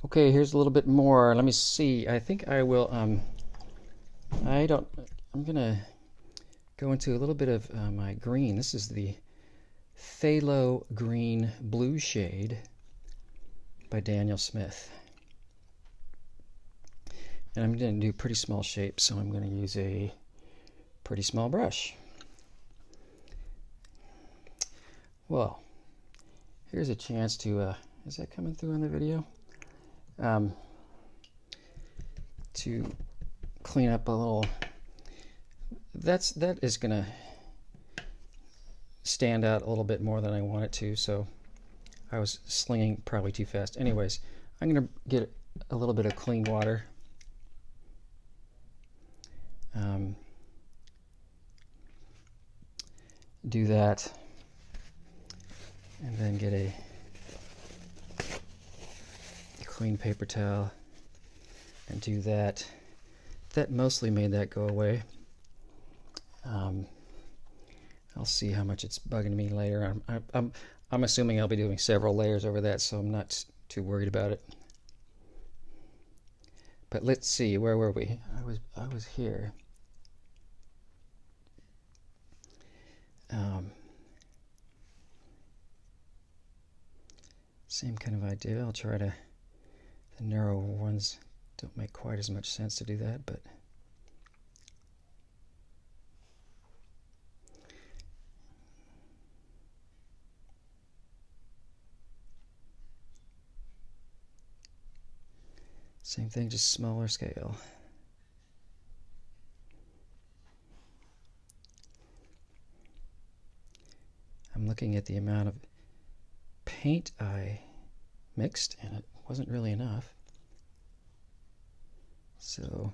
Okay, here's a little bit more. Let me see. I think I will, I'm gonna go into a little bit of my green. This is the Phthalo Green Blue shade by Daniel Smith. And I'm going to do pretty small shapes, so I'm going to use a pretty small brush. Well, here's a chance to, is that coming through in the video? To clean up a little, that is going to stand out a little bit more than I want it to, so I was slinging probably too fast. Anyways, I'm going to get a little bit of clean water. Do that, and then get a clean paper towel and do that. That mostly made that go away. I'll see how much it's bugging me later. I'm assuming I'll be doing several layers over that, so I'm not too worried about it. But let's see, where were we? I was here. Same kind of idea. I'll try to, the narrow ones don't make quite as much sense to do that, but same thing, just smaller scale. I'm looking at the amount of paint I mixed, and it wasn't really enough. So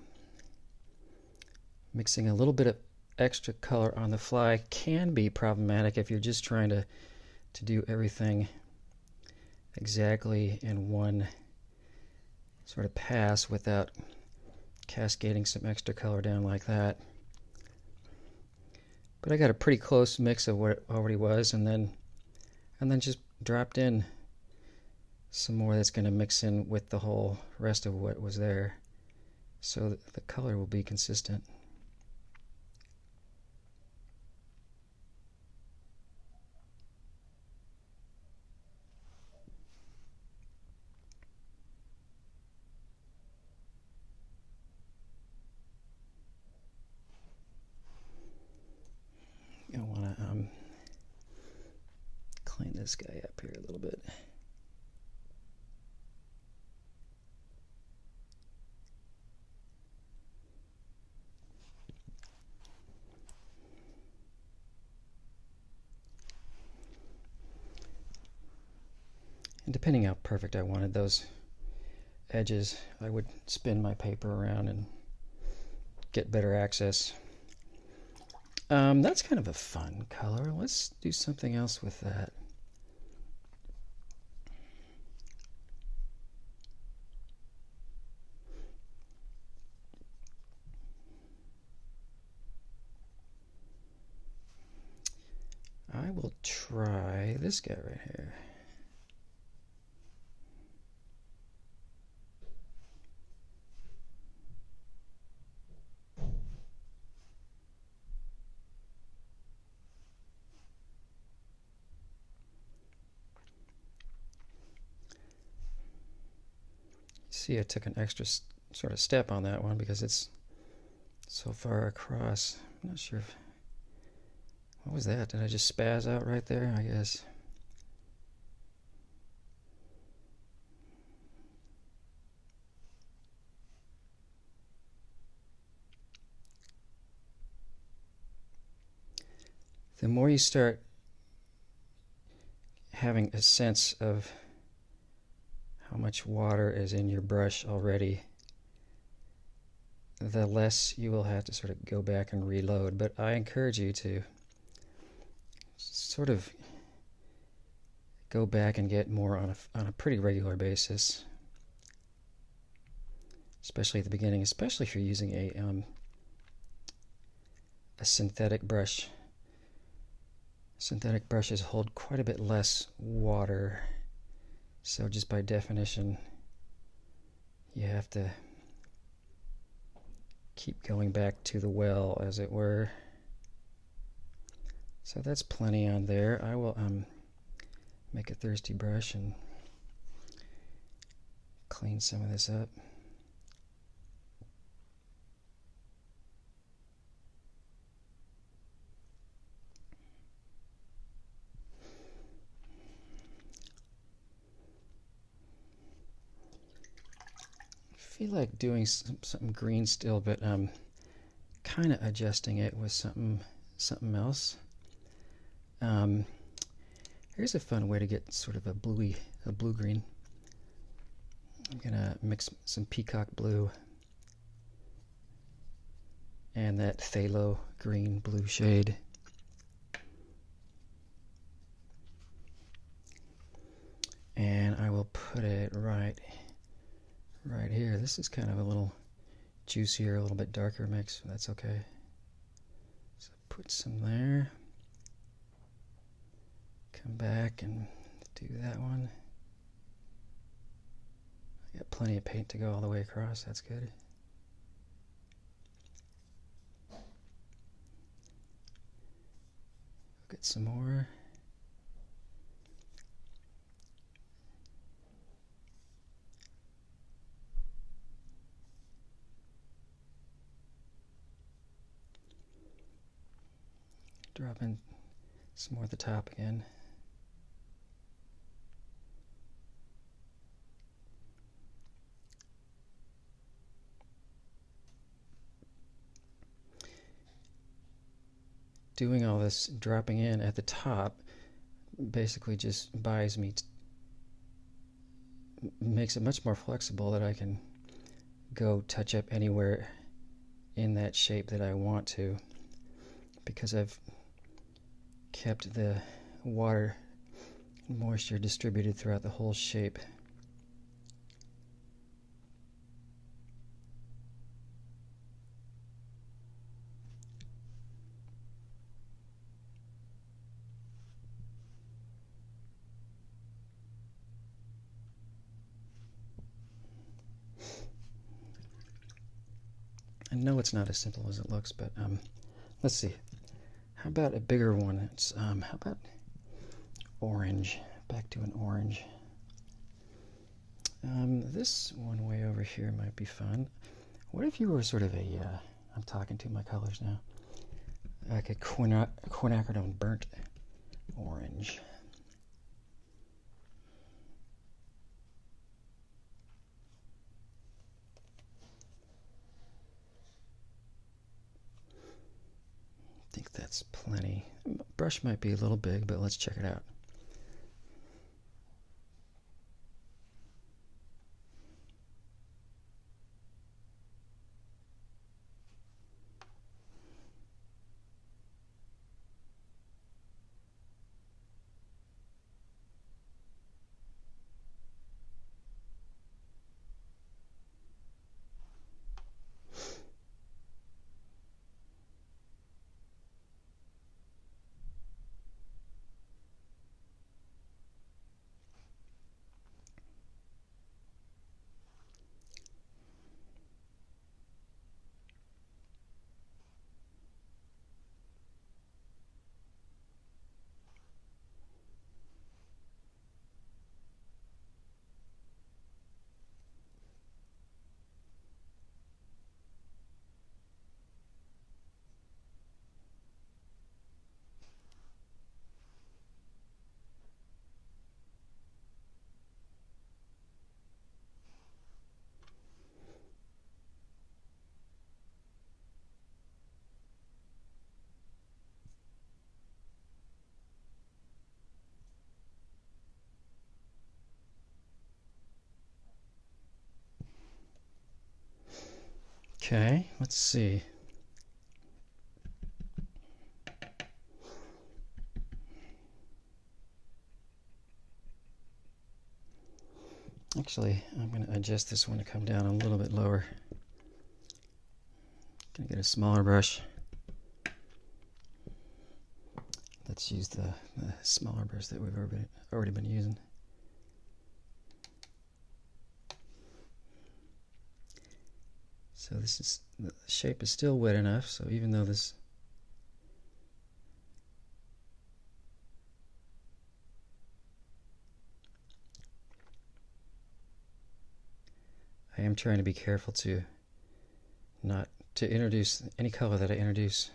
mixing a little bit of extra color on the fly can be problematic if you're just trying to do everything exactly in one sort of pass without cascading some extra color down like that. But I got a pretty close mix of what it already was, and then just dropped in some more that's going to mix in with the whole rest of what was there, so that the color will be consistent. I want to clean this guy up here a little bit. And depending how perfect I wanted those edges, I would spin my paper around and get better access. That's kind of a fun color. Let's do something else with that. I will try this guy right here. See, I took an extra sort of step on that one because it's so far across. I'm not sure if, what was that? Did I just spaz out right there? I guess. The more you start having a sense of how much water is in your brush already, the less you will have to sort of go back and reload. But I encourage you to sort of go back and get more on a pretty regular basis, especially at the beginning, especially if you're using a synthetic brush. Synthetic brushes hold quite a bit less water, so just by definition you have to keep going back to the well, as it were. So that's plenty on there. I will make a thirsty brush and clean some of this up. I feel like doing something green still, but kind of adjusting it with something else. Here's a fun way to get sort of a blue-green. I'm gonna mix some peacock blue and that phthalo green blue shade. And I will put it right here. This is kind of a little juicier, a little bit darker mix. That's okay. So put some there. Come back and do that one. I got plenty of paint to go all the way across. That's good. Get some more. Drop in some more at the top again. Doing all this dropping in at the top basically just makes it much more flexible, that I can go touch up anywhere in that shape that I want to, because I've kept the water moisture distributed throughout the whole shape. I know it's not as simple as it looks, but let's see. How about a bigger one? It's how about orange? Back to an orange. This one way over here might be fun. What if you were sort of a, I'm talking to my colors now, like a quinacridone burnt orange. I think that's plenty. Brush might be a little big, but let's check it out. Okay, let's see. Actually, I'm going to adjust this one to come down a little bit lower. Going to get a smaller brush. Let's use the smaller brush that we've already been using. So this is, the shape is still wet enough, so even though this I am trying to be careful to not to introduce any color that I introduce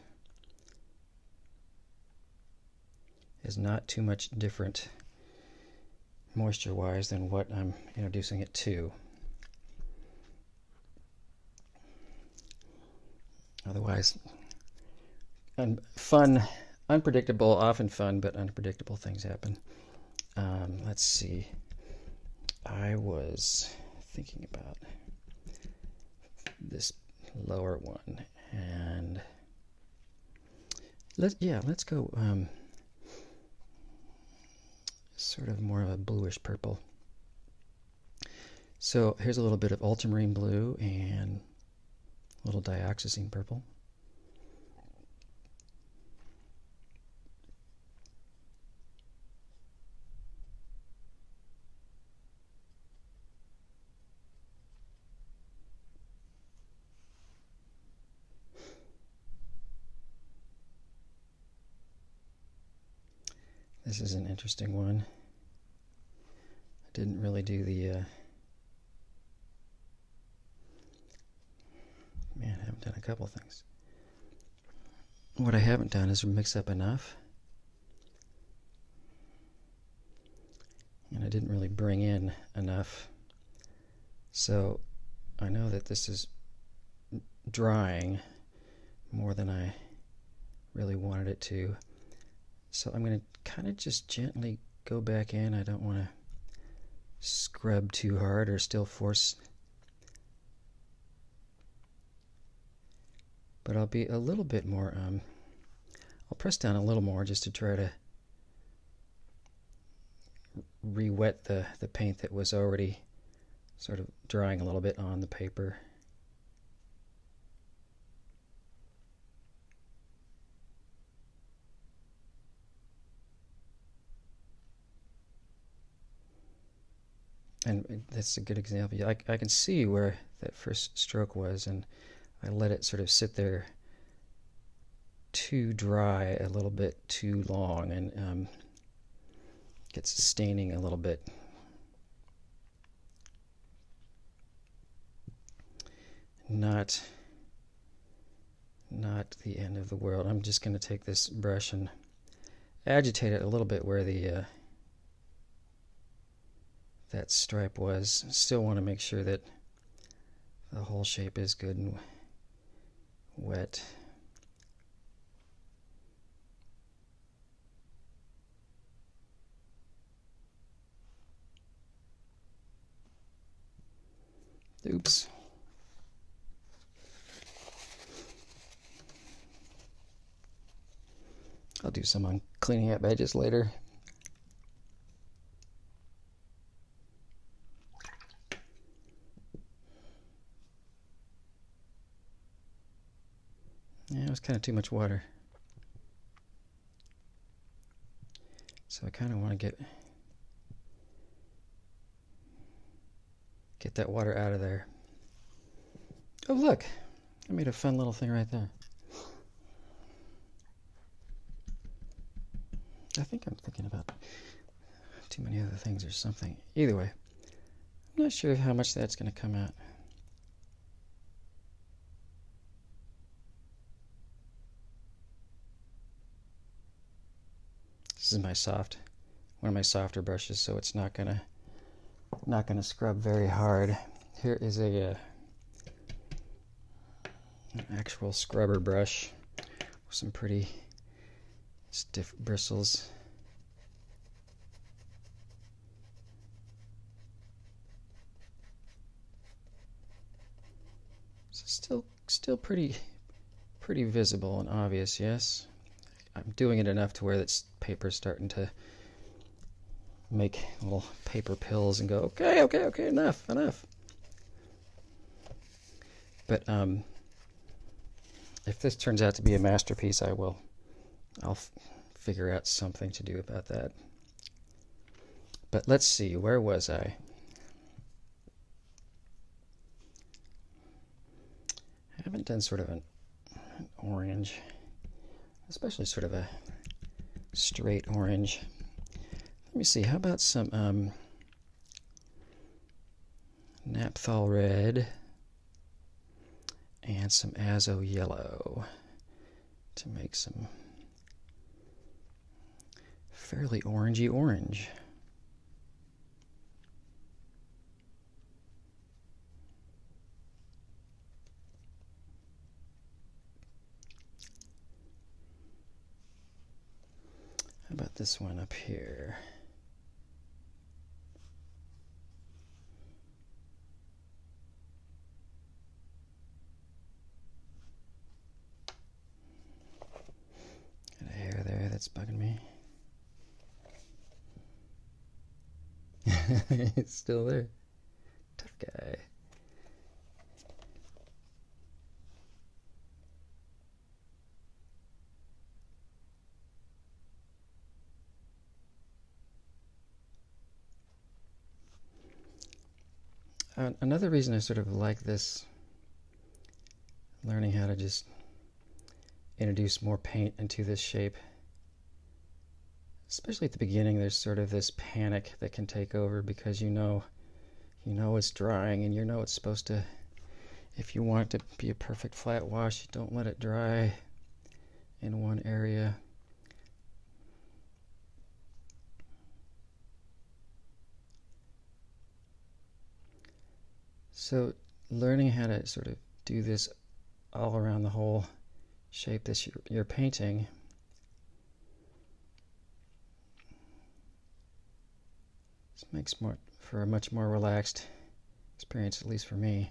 is not too much different moisture wise than what I'm introducing it to. Otherwise, unpredictable, often fun, but unpredictable things happen. Let's see. I was thinking about this lower one, and let's go sort of more of a bluish purple. So here's a little bit of ultramarine blue and a little dioxazine purple. This is an interesting one. I didn't really do the man, I haven't done a couple things. What I haven't done is mix up enough, and I didn't really bring in enough. So I know that this is drying more than I really wanted it to. So I'm going to kind of just gently go back in. I don't want to scrub too hard or still force. But I'll be a little bit more, I'll press down a little more just to try to re-wet the paint that was already sort of drying a little bit on the paper. And that's a good example. I can see where that first stroke was, and I let it sort of sit there too dry, a little bit too long, and gets staining a little bit. Not the end of the world. I'm just going to take this brush and agitate it a little bit where the that stripe was. Still want to make sure that the whole shape is good and wet. Oops. I'll do some on cleaning up edges later. Yeah, it was kind of too much water. So I kind of want to get that water out of there. Oh, look. I made a fun little thing right there. I think I'm thinking about too many other things or something. Either way, I'm not sure how much that's going to come out. This is one of my softer brushes, so it's not gonna scrub very hard. Here is an actual scrubber brush with some pretty stiff bristles. So still pretty visible and obvious, yes. I'm doing it enough to where this paper's starting to make little paper pills and go, okay, enough. But if this turns out to be a masterpiece, I'll figure out something to do about that. But let's see, where was I? haven't done sort of an orange, especially sort of a straight orange. Let me see, how about some naphthol red and some azo yellow to make some fairly orangey orange. How about this one up here? Got a hair there that's bugging me. It's still there. Tough guy. Another reason I sort of like this, learning how to just introduce more paint into this shape, especially at the beginning, there's sort of this panic that can take over because you know it's drying and you know it's supposed to, if you want it to be a perfect flat wash, you don't let it dry in one area. So learning how to sort of do this all around the whole shape that you're painting this makes for a much more relaxed experience, at least for me.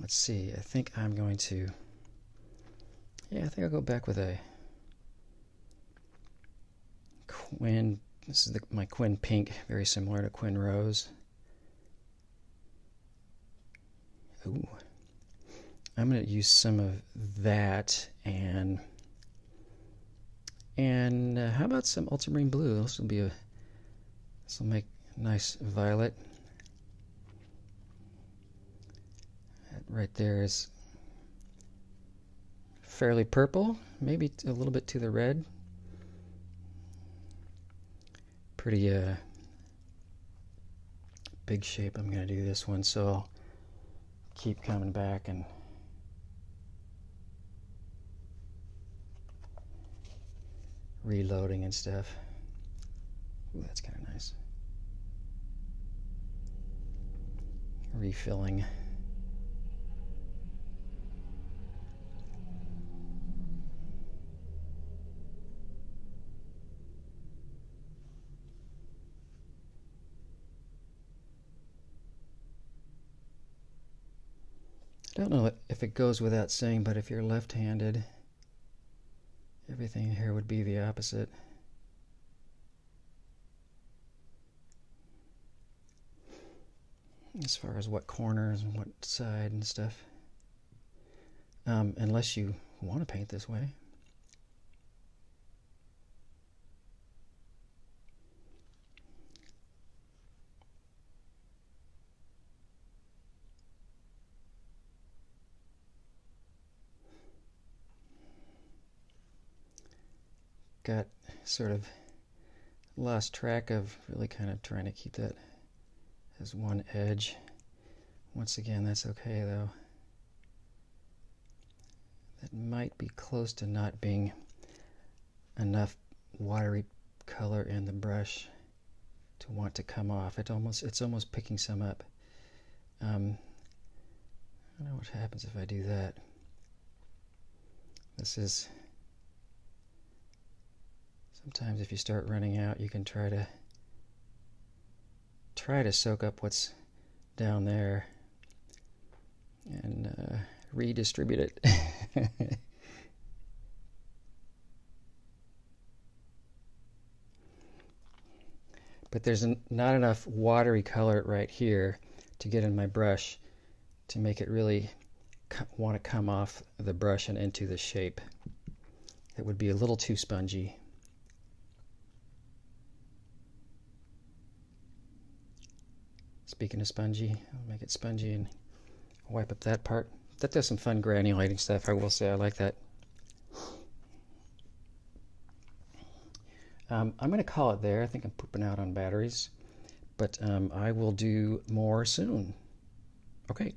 Let's see, I think I'm going to, I think I'll go back with a Quin. This is my Quin Pink, very similar to Quin Rose. Ooh. I'm going to use some of that, and how about some ultramarine blue? This will make a nice violet. Right there is fairly purple, maybe a little bit to the red. Pretty big shape I'm going to do this one, so I'll keep coming back and reloading and stuff. Ooh, that's kind of nice. Refilling. I don't know if it goes without saying, but if you're left-handed, everything here would be the opposite. As far as what corners and what side and stuff. Unless you want to paint this way. Got sort of lost track of really kind of trying to keep that as one edge. Once again, that's okay though. That might be close to not being enough watery color in the brush to want to come off. It's almost picking some up. I don't know what happens if I do that. This is sometimes if you start running out, you can try to soak up what's down there and redistribute it. But there's not enough watery color right here to get in my brush to make it really want to come off the brush and into the shape. It would be a little too spongy. Speaking of spongy, I'll make it spongy and wipe up that part. That does some fun granulating stuff, I will say. I like that. I'm going to call it there. I think I'm pooping out on batteries, but I will do more soon. Okay.